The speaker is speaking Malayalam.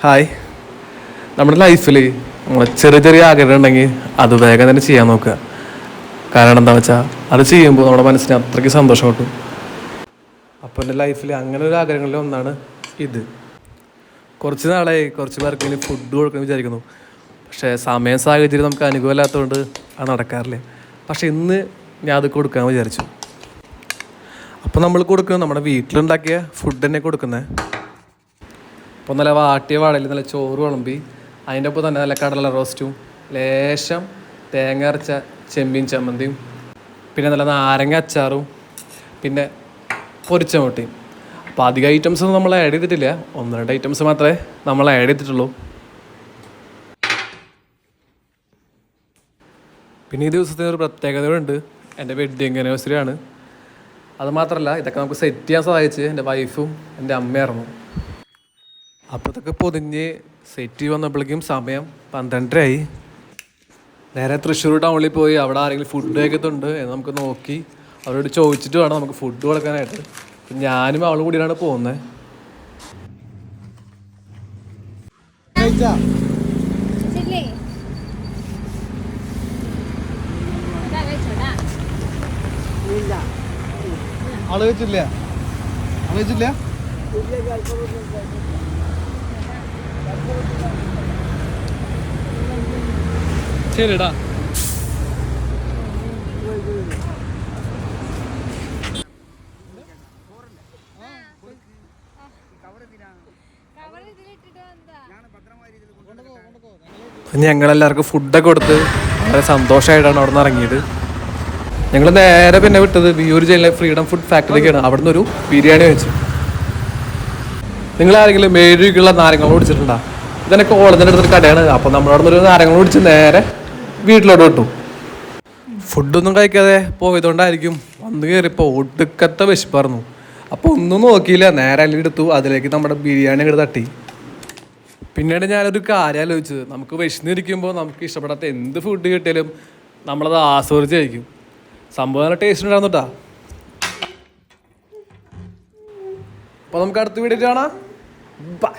ഹായ്. നമ്മുടെ ലൈഫിൽ നമ്മൾ ചെറിയ ചെറിയ ആഗ്രഹം ഉണ്ടെങ്കിൽ അത് വേഗം തന്നെ ചെയ്യാൻ നോക്കുക. കാരണം എന്താ വെച്ചാൽ അത് ചെയ്യുമ്പോൾ നമ്മുടെ മനസ്സിന് അത്രയ്ക്ക് സന്തോഷം കിട്ടും. അപ്പോൾ എൻ്റെ ലൈഫിൽ അങ്ങനെ ഒരു ആഗ്രഹങ്ങളിൽ ഒന്നാണ് ഇത്. കുറച്ച് നാളായി കുറച്ച് പേർക്ക് ഇനി ഫുഡ് കൊടുക്കണം വിചാരിക്കുന്നു. പക്ഷേ സമയം സാഹചര്യം നമുക്ക് അനുകൂലമാകാത്തതുകൊണ്ട് അത് നടക്കാറില്ല. പക്ഷേ ഇന്ന് ഞാൻ അത് കൊടുക്കാൻ വിചാരിച്ചു. അപ്പോൾ നമ്മൾ കൊടുക്കുന്നത് നമ്മുടെ വീട്ടിലുണ്ടാക്കിയ ഫുഡ് തന്നെ കൊടുക്കുന്നത്. അപ്പോൾ നല്ല വാട്ടിയ വാടയിൽ നല്ല ചോറ് വിളമ്പി അതിൻ്റെ ഒപ്പം തന്നെ നല്ല കടല റോസ്റ്റും ലേശം തേങ്ങ അരച്ച ചെമ്മീൻ ചമ്മന്തിയും പിന്നെ നല്ല നാരങ്ങ അച്ചാറും പിന്നെ പൊരിച്ച മുട്ടയും. അപ്പോൾ അധികം ഐറ്റംസ് ഒന്നും നമ്മൾ ആഡ് ചെയ്തിട്ടില്ല. 1-2 ഐറ്റംസ് മാത്രമേ നമ്മൾ ആഡ് ചെയ്തിട്ടുള്ളൂ. പിന്നെ ഈ ദിവസത്തിന് ഒരു പ്രത്യേകതയുണ്ട്. എൻ്റെ വെഡ്ഡിങ് ആനിവേഴ്സറി ആണ്. അതുമാത്രമല്ല ഇതൊക്കെ നമുക്ക് സെറ്റ് ചെയ്യാൻ സഹായിച്ച് എൻ്റെ വൈഫും എൻ്റെ അമ്മയായിരുന്നു. അപ്പോൾ ഇതൊക്കെ പൊതിഞ്ഞ് സെറ്റ് വന്നപ്പോഴേക്കും സമയം 12:30 നേരെ തൃശ്ശൂർ ടൗണിൽ പോയി അവിടെ ആരെങ്കിലും ഫുഡ് കഴിക്കത്തുണ്ട് എന്ന് നമുക്ക് നോക്കി അവരോട് ചോദിച്ചിട്ട് വേണം നമുക്ക് ഫുഡ് കൊടുക്കാനായിട്ട്. ഞാനും അവളും കൂടിയാണ് പോകുന്നത്. ശരിടാ. ഞങ്ങളെല്ലാവർക്കും ഫുഡൊക്കെ കൊടുത്ത് വളരെ സന്തോഷമായിട്ടാണ് അവിടെ നിന്ന് ഇറങ്ങിയത്. ഞങ്ങൾ നേരെ പിന്നെ വിട്ടത് വിയൂർ ജില്ലയിലെ ഫ്രീഡം ഫുഡ് ഫാക്ടറിക്കാണ്. അവിടെ നിന്നൊരു ബിരിയാണി വെച്ചു. നിങ്ങളാരെങ്കിലും മേരിക്കുള്ള നാരങ്ങൾ കുടിച്ചിട്ടുണ്ടോ? ഇതെന്നെ കോളേജിൻ്റെ അടുത്തൊരു കടയാണ്. അപ്പോൾ നമ്മളവിടെ നിന്നൊരു നാരങ്ങൾ കുടിച്ച് നേരെ വീട്ടിലോട്ട് വിട്ടു. ഫുഡൊന്നും കഴിക്കാതെ പോയതുകൊണ്ടായിരിക്കും വന്ന് കയറിയപ്പോൾ ഒടുക്കത്തെ വിശപ്പായിരുന്നു. അപ്പോൾ ഒന്നും നോക്കിയില്ല, നേരെ അല്ലി എടുത്തു. അതിലേക്ക് നമ്മുടെ ബിരിയാണി അങ്ങോട്ട് തട്ടി. പിന്നീട് ഞാനൊരു കാര്യം ആലോചിച്ചത്, നമുക്ക് വിശന്നിരിക്കുമ്പോൾ നമുക്ക് ഇഷ്ടപ്പെടാത്ത എന്ത് ഫുഡ് കിട്ടിയാലും നമ്മളത് ആസ്വദിച്ച് കഴിക്കും. സംഭവം നല്ല ടേസ്റ്റ് ഉണ്ടായിരുന്നു കേട്ടോ. അപ്പോൾ നമുക്ക് അടുത്ത വീഡിയോ കാണാം. ബൈ.